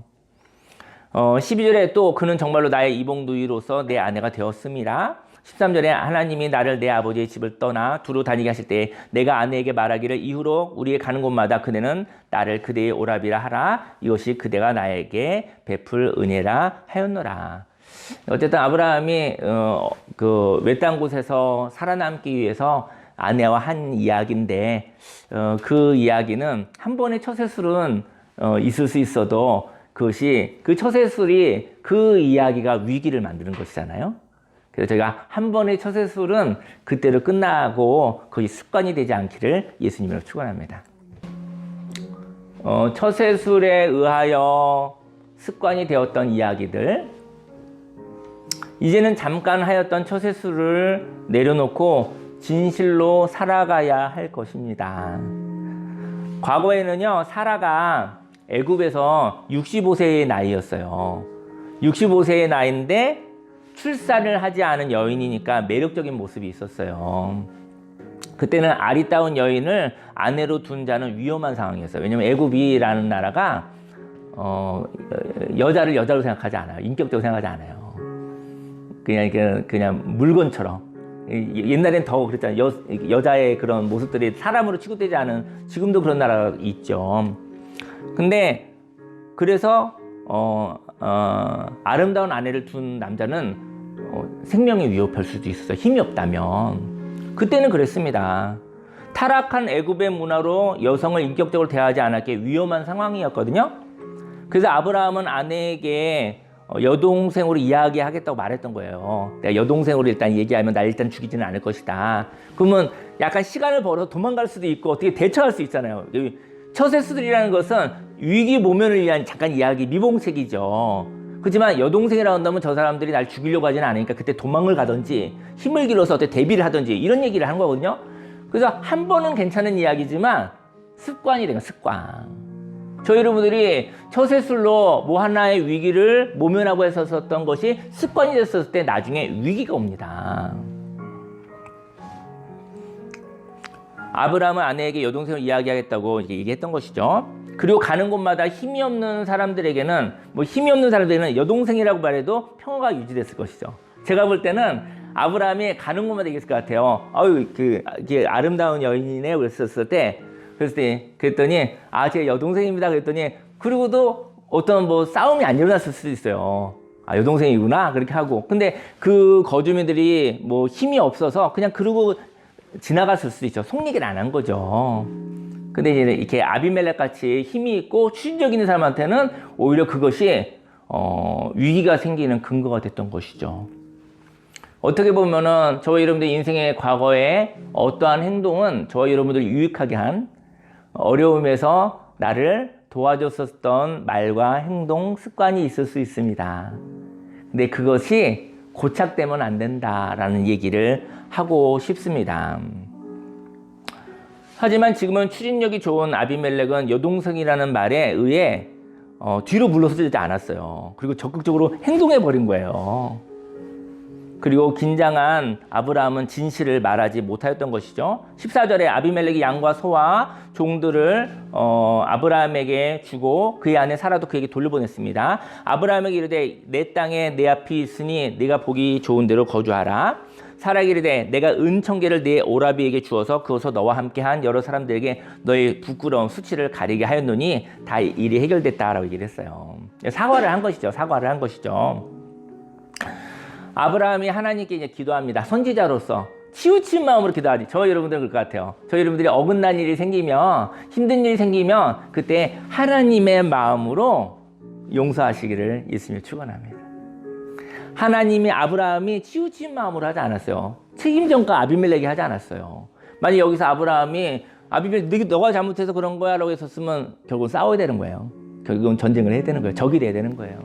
12절에 또 그는 정말로 나의 이복누이로서 내 아내가 되었음이라. 13절에 하나님이 나를 내 아버지의 집을 떠나 두루 다니게 하실 때 내가 아내에게 말하기를 이후로 우리의 가는 곳마다 그대는 나를 그대의 오라비라 하라. 이것이 그대가 나에게 베풀 은혜라 하였노라. 어쨌든 아브라함이 그 외딴 곳에서 살아남기 위해서 아내와 한 이야기인데 그 이야기는 한 번의 처세술은 있을 수 있어도 그것이 그 처세술이 그 이야기가 위기를 만드는 것이잖아요. 그래서 저희가 한 번의 처세술은 그때로 끝나고 거의 습관이 되지 않기를 예수님으로 축원합니다. 처세술에 의하여 습관이 되었던 이야기들, 이제는 잠깐 하였던 처세술을 내려놓고 진실로 살아가야 할 것입니다. 과거에는요, 사라가 애굽에서 65세의 나이였어요. 65세의 나이인데 출산을 하지 않은 여인이니까 매력적인 모습이 있었어요. 그때는 아리따운 여인을 아내로 둔 자는 위험한 상황이었어요. 왜냐하면 애굽이라는 나라가 여자를 여자로 생각하지 않아요. 인격적으로 생각하지 않아요. 그냥 물건처럼. 옛날엔 더 그랬잖아요. 여자의 그런 모습들이 사람으로 취급되지 않은, 지금도 그런 나라가 있죠. 근데 그래서 아름다운 아내를 둔 남자는 생명에 위협할 수도 있었어요. 힘이 없다면. 그때는 그랬습니다. 타락한 애굽의 문화로 여성을 인격적으로 대하지 않았기에 위험한 상황이었거든요. 그래서 아브라함은 아내에게 여동생으로 이야기하겠다고 말했던 거예요. 내가 여동생으로 일단 얘기하면 날 일단 죽이지는 않을 것이다. 그러면 약간 시간을 벌어서 도망갈 수도 있고 어떻게 대처할 수 있잖아요. 처세술이라는 것은 위기 모면을 위한 잠깐 이야기, 미봉책이죠. 그렇지만 여동생이라고 한다면 저 사람들이 날 죽이려고 하지는 않으니까 그때 도망을 가든지 힘을 길러서 어떻게 대비를 하든지 이런 얘기를 하는 거거든요. 그래서 한 번은 괜찮은 이야기지만 습관이 되는 습관. 저희 여러분들이 처세술로 뭐 하나의 위기를 모면하고 했었던 것이 습관이 됐었을 때 나중에 위기가 옵니다. 아브라함은 아내에게 여동생을 이야기하겠다고 얘기했던 것이죠. 그리고 가는 곳마다 힘이 없는 사람들에게는, 힘이 없는 사람들에게는 여동생이라고 말해도 평화가 유지됐을 것이죠. 제가 볼 때는 아브라함이 가는 곳마다 얘기했을 것 같아요. 이게 아름다운 여인이네 그랬었을 때, 그랬더니 제 여동생입니다 그랬더니, 그리고도 어떤 싸움이 안 일어났을 수도 있어요. 여동생이구나 그렇게 하고. 근데 그 거주민들이 힘이 없어서 그냥 그러고 지나갔을 수도 있죠. 속얘기를 안 한 거죠. 근데 이제 이렇게 아비멜렉 같이 힘이 있고 추진력 있는 사람한테는 오히려 그것이 위기가 생기는 근거가 됐던 것이죠. 어떻게 보면은 저와 여러분들 인생의 과거에 어떠한 행동은 저와 여러분들을 유익하게 한, 어려움에서 나를 도와줬었던 말과 행동, 습관이 있을 수 있습니다. 근데 그것이 고착되면 안 된다라는 얘기를 하고 싶습니다. 하지만 지금은 추진력이 좋은 아비멜렉은 여동생이라는 말에 의해 뒤로 물러서지 않았어요. 그리고 적극적으로 행동해버린 거예요. 그리고 긴장한 아브라함은 진실을 말하지 못하였던 것이죠. 14절에 아비멜렉이 양과 소와 종들을 아브라함에게 주고 그의 아내 사라도 그에게 돌려보냈습니다. 아브라함에게 이르되 내 땅에 내 앞이 있으니 네가 보기 좋은 대로 거주하라. 사라에게 이르되 내가 은청계를 네 오라비에게 주어서 그것서 너와 함께한 여러 사람들에게 너의 부끄러운 수치를 가리게 하였노니 다 일이 해결됐다라고 얘기를 했어요. 사과를 한 것이죠. 아브라함이 하나님께 이제 기도합니다. 선지자로서 치우친 마음으로 기도하지. 저 여러분들은 그럴 것 같아요. 저 여러분들이 어긋난 일이 생기면, 힘든 일이 생기면 그때 하나님의 마음으로 용서하시기를 예수님을 축원합니다. 하나님이 아브라함이 치우친 마음으로 하지 않았어요. 책임전가 아비멜렉이 하지 않았어요. 만약 여기서 아브라함이 아비멜렉 너가 잘못해서 그런 거야 라고 했었으면 결국은 싸워야 되는 거예요. 결국은 전쟁을 해야 되는 거예요. 적이 돼야 되는 거예요.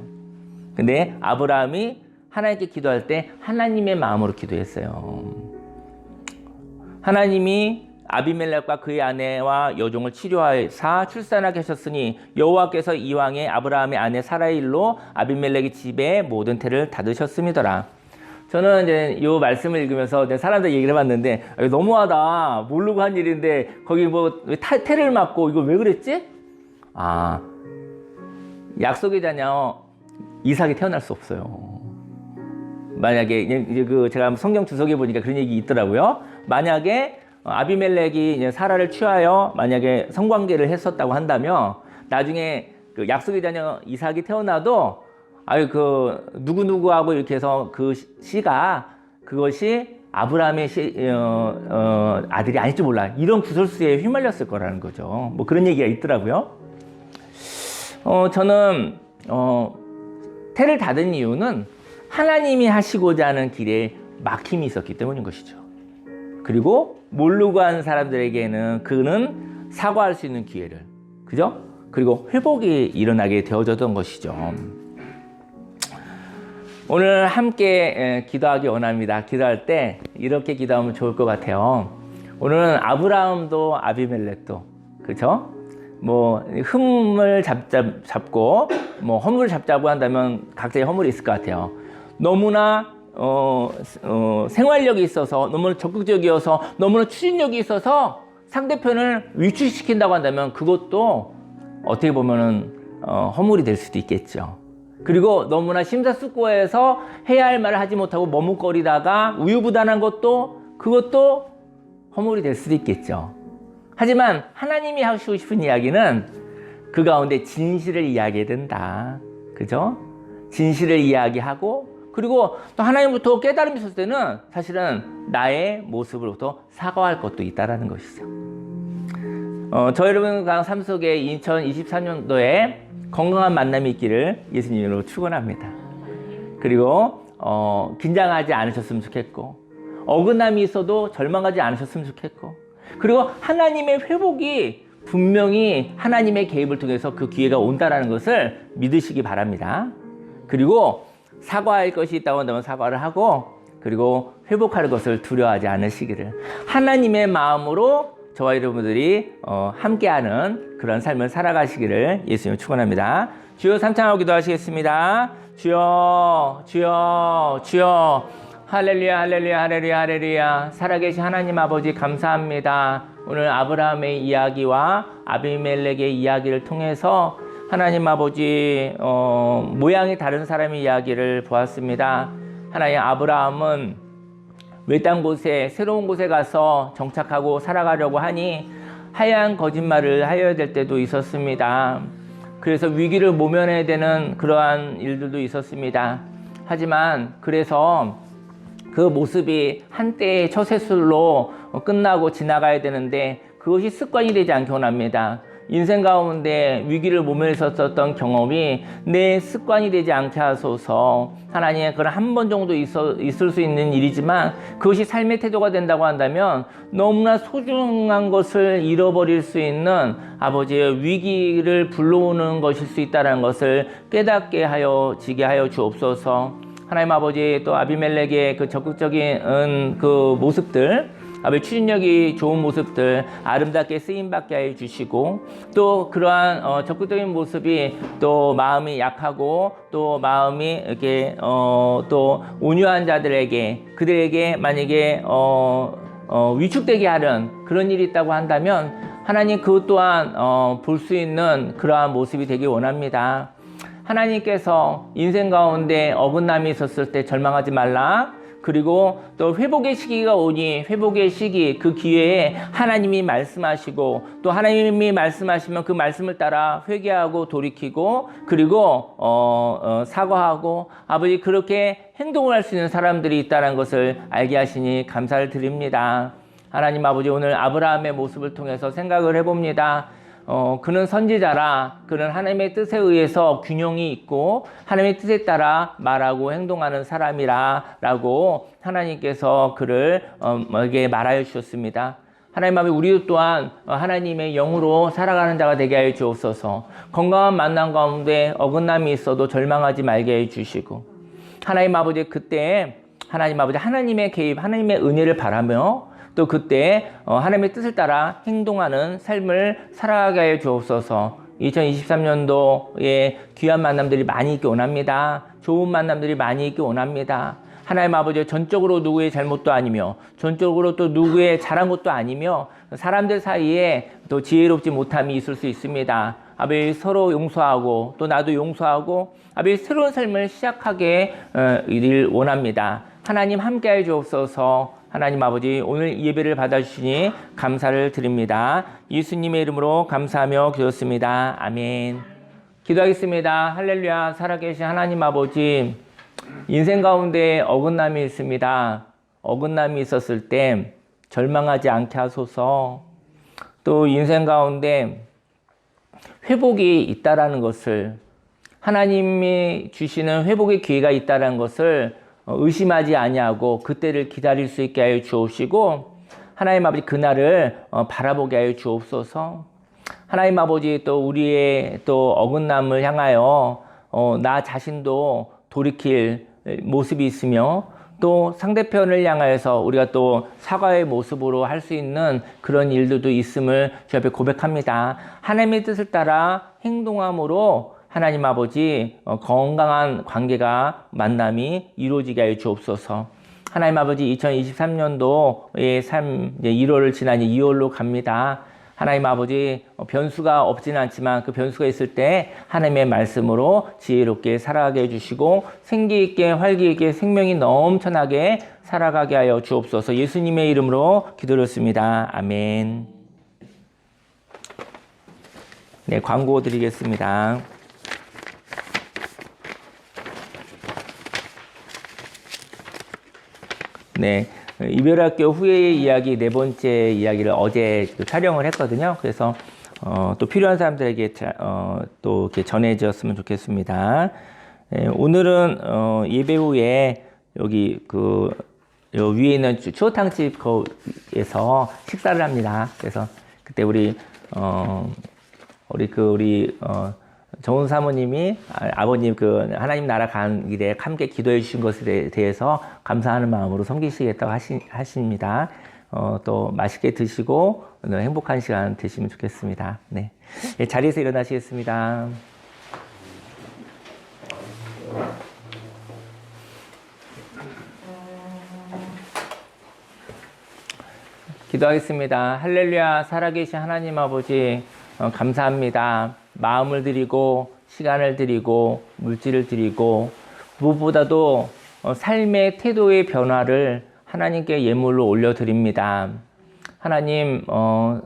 근데 아브라함이 하나님께 기도할 때 하나님의 마음으로 기도했어요. 하나님이 아비멜렉과 그의 아내와 여종을 치료하사 출산하게 하셨으니 여호와께서 이왕에 아브라함의 아내 사라의 일로 아비멜렉의 집에 모든 태를 닫으셨음이더라. 저는 이제 이 말씀을 읽으면서 사람들 얘기를 해봤는데 너무하다. 모르고 한 일인데 거기 왜 태를 맞고 이거 왜 그랬지? 약속의 자녀 이삭이 태어날 수 없어요. 만약에 이제 제가 성경 주석에 보니까 그런 얘기 있더라고요. 만약에 아비멜렉이 이제 사라를 취하여 만약에 성관계를 했었다고 한다면 나중에 그 약속의 자녀 이삭이 태어나도 누구누구하고 이렇게 해서 그 씨가 그것이 아브라함의 아들이 아닐지 몰라. 이런 구설수에 휘말렸을 거라는 거죠. 그런 얘기가 있더라고요. 저는 태를 닫은 이유는 하나님이 하시고자 하는 길에 막힘이 있었기 때문인 것이죠. 그리고 모르고 한 사람들에게는 그는 사과할 수 있는 기회를, 그죠? 그리고 회복이 일어나게 되어졌던 것이죠. 오늘 함께 기도하기 원합니다. 기도할 때 이렇게 기도하면 좋을 것 같아요. 오늘은 아브라함도 아비멜렉도, 그죠? 뭐 흠을 잡고 뭐 허물을 잡자고 한다면 각자의 허물이 있을 것 같아요. 너무나 생활력이 있어서, 너무나 적극적이어서, 너무나 추진력이 있어서 상대편을 위축시킨다고 한다면 그것도 어떻게 보면은 허물이 될 수도 있겠죠. 그리고 너무나 심사숙고해서 해야 할 말을 하지 못하고 머뭇거리다가 우유부단한 것도, 그것도 허물이 될 수도 있겠죠. 하지만 하나님이 하시고 싶은 이야기는 그 가운데 진실을 이야기해야 된다. 그죠? 진실을 이야기하고, 그리고 또 하나님부터 깨달음이 있었을 때는 사실은 나의 모습으로부터 사과할 것도 있다라는 것이죠. 저 여러분 삶 속에 2024년도에 건강한 만남이 있기를 예수님으로 축원합니다. 그리고 긴장하지 않으셨으면 좋겠고, 어긋남이 있어도 절망하지 않으셨으면 좋겠고, 그리고 하나님의 회복이 분명히 하나님의 개입을 통해서 그 기회가 온다는 것을 믿으시기 바랍니다. 그리고 사과할 것이 있다고 한다면 사과를 하고, 그리고 회복할 것을 두려워하지 않으시기를, 하나님의 마음으로 저와 여러분들이 함께하는 그런 삶을 살아가시기를 예수님 축원합니다. 주여 삼창하고 기도하시겠습니다. 주여, 주여, 주여. 할렐루야, 할렐루야, 할렐루야, 할렐루야. 살아계신 하나님 아버지 감사합니다. 오늘 아브라함의 이야기와 아비멜렉의 이야기를 통해서 하나님 아버지 모양이 다른 사람의 이야기를 보았습니다. 하나님, 아브라함은 외딴 곳에, 새로운 곳에 가서 정착하고 살아가려고 하니 하얀 거짓말을 하여야 될 때도 있었습니다. 그래서 위기를 모면해야 되는 그러한 일들도 있었습니다. 하지만 그래서 그 모습이 한때의 처세술로 끝나고 지나가야 되는데 그것이 습관이 되지 않게 원합니다. 인생 가운데 위기를 모면했었던 경험이 내 습관이 되지 않게 하소서. 하나님, 그런 한 번 정도 있을 수 있는 일이지만 그것이 삶의 태도가 된다고 한다면 너무나 소중한 것을 잃어버릴 수 있는 아버지의 위기를 불러오는 것일 수 있다는 것을 깨닫게 하여 지게 하여 주옵소서. 하나님 아버지, 또 아비멜렉의 그 적극적인 그 모습들, 아버지 추진력이 좋은 모습들 아름답게 쓰임받게 해주시고, 또 그러한 적극적인 모습이 또 마음이 약하고 또 마음이 이렇게 또 온유한 자들에게, 그들에게 만약에 위축되게 하는 그런 일이 있다고 한다면 하나님 그것 또한 볼 수 있는 그러한 모습이 되길 원합니다. 하나님께서 인생 가운데 어긋남이 있었을 때 절망하지 말라. 그리고 또 회복의 시기가 오니 회복의 시기, 그 기회에 하나님이 말씀하시고, 또 하나님이 말씀하시면 그 말씀을 따라 회개하고 돌이키고, 그리고 사과하고, 아버지 그렇게 행동을 할 수 있는 사람들이 있다는 것을 알게 하시니 감사를 드립니다. 하나님 아버지, 오늘 아브라함의 모습을 통해서 생각을 해봅니다. 그는 선지자라, 그는 하나님의 뜻에 의해서 균형이 있고 하나님의 뜻에 따라 말하고 행동하는 사람이라 라고 하나님께서 그를 말하여 주셨습니다. 하나님 아버지, 우리도 또한 하나님의 영으로 살아가는 자가 되게 하여 주옵소서. 건강한 만남 가운데 어긋남이 있어도 절망하지 말게 해 주시고, 하나님 아버지, 그때 하나님 아버지 하나님의 개입, 하나님의 은혜를 바라며 또 그때 하나님의 뜻을 따라 행동하는 삶을 살아가게 하여 주옵소서. 2023년도에 귀한 만남들이 많이 있기 원합니다. 좋은 만남들이 많이 있기 원합니다. 하나님 아버지, 전적으로 누구의 잘못도 아니며 전적으로 또 누구의 잘한 것도 아니며 사람들 사이에 또 지혜롭지 못함이 있을 수 있습니다. 아버지, 서로 용서하고 또 나도 용서하고 아버지 새로운 삶을 시작하게 이를 원합니다. 하나님 함께하여 주옵소서. 하나님 아버지, 오늘 예배를 받아주시니 감사를 드립니다. 예수님의 이름으로 감사하며 기도했습니다. 아멘. 기도하겠습니다. 할렐루야. 살아계신 하나님 아버지, 인생 가운데 어긋남이 있습니다. 어긋남이 있었을 때 절망하지 않게 하소서. 또 인생 가운데 회복이 있다라는 것을, 하나님이 주시는 회복의 기회가 있다는 것을 의심하지 아니하고 그때를 기다릴 수 있게 하여 주옵시고 하나님 아버지 그날을 바라보게 하여 주옵소서. 하나님 아버지 또 우리의 또 어긋남을 향하여 나 자신도 돌이킬 모습이 있으며 또 상대편을 향하여서 우리가 또 사과의 모습으로 할 수 있는 그런 일들도 있음을 주 앞에 고백합니다. 하나님의 뜻을 따라 행동함으로 하나님 아버지 건강한 관계가 만남이 이루어지게 하여 주옵소서. 하나님 아버지 2023년도의 삶 이제 1월을 지나니 2월로 갑니다. 하나님 아버지 변수가 없지는 않지만 그 변수가 있을 때 하나님의 말씀으로 지혜롭게 살아가게 해주시고 생기 있게 활기 있게 생명이 넘쳐나게 살아가게 하여 주옵소서. 예수님의 이름으로 기도드렸습니다. 아멘. 네, 광고 드리겠습니다. 네. 이별학교 후회의 이야기 네 번째 이야기를 어제 촬영을 했거든요. 그래서 또 필요한 사람들에게 또 이렇게 전해졌으면 좋겠습니다. 네, 오늘은 예배 후에 여기 요 위에 있는 추어탕집에서 식사를 합니다. 그래서 그때 우리 정훈 사모님이 아버님 하나님 나라 간 길에 함께 기도해 주신 것에 대해서 감사하는 마음으로 섬기시겠다고 하십니다. 또 맛있게 드시고 행복한 시간 되시면 좋겠습니다. 네. 네, 자리에서 일어나시겠습니다. 기도하겠습니다. 할렐루야. 살아계신 하나님 아버지 감사합니다. 마음을 드리고 시간을 드리고 물질을 드리고 무엇보다도 삶의 태도의 변화를 하나님께 예물로 올려드립니다. 하나님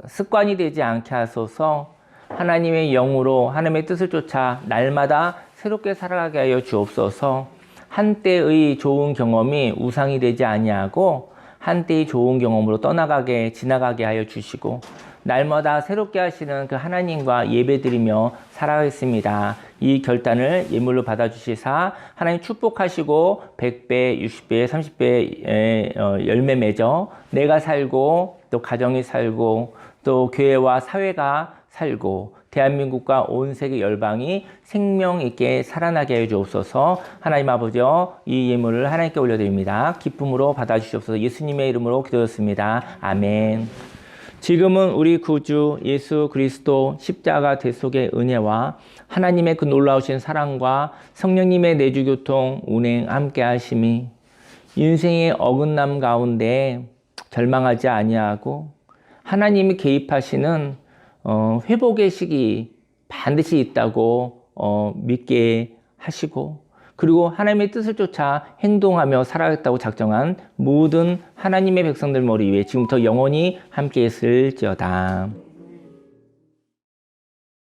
습관이 되지 않게 하소서. 하나님의 영으로 하나님의 뜻을 쫓아 날마다 새롭게 살아가게 하여 주옵소서. 한때의 좋은 경험이 우상이 되지 아니하고 한때의 좋은 경험으로 지나가게 하여 주시고 날마다 새롭게 하시는 그 하나님과 예배드리며 살아가겠습니다. 이 결단을 예물로 받아주시사 하나님 축복하시고 100배, 60배, 30배 열매 맺어 내가 살고 또 가정이 살고 또 교회와 사회가 살고 대한민국과 온 세계 열방이 생명 있게 살아나게 해 주옵소서. 하나님 아버지여 이 예물을 하나님께 올려드립니다. 기쁨으로 받아주시옵소서. 예수님의 이름으로 기도했습니다. 아멘. 지금은 우리 구주 예수 그리스도 십자가 대속의 은혜와 하나님의 그 놀라우신 사랑과 성령님의 내주교통 운행 함께 하심이 인생의 어긋남 가운데 절망하지 아니하고 하나님이 개입하시는 회복의 시기 반드시 있다고 믿게 하시고 그리고 하나님의 뜻을 쫓아 행동하며 살아가겠다고 작정한 모든 하나님의 백성들 머리 위에 지금부터 영원히 함께 있을지어다.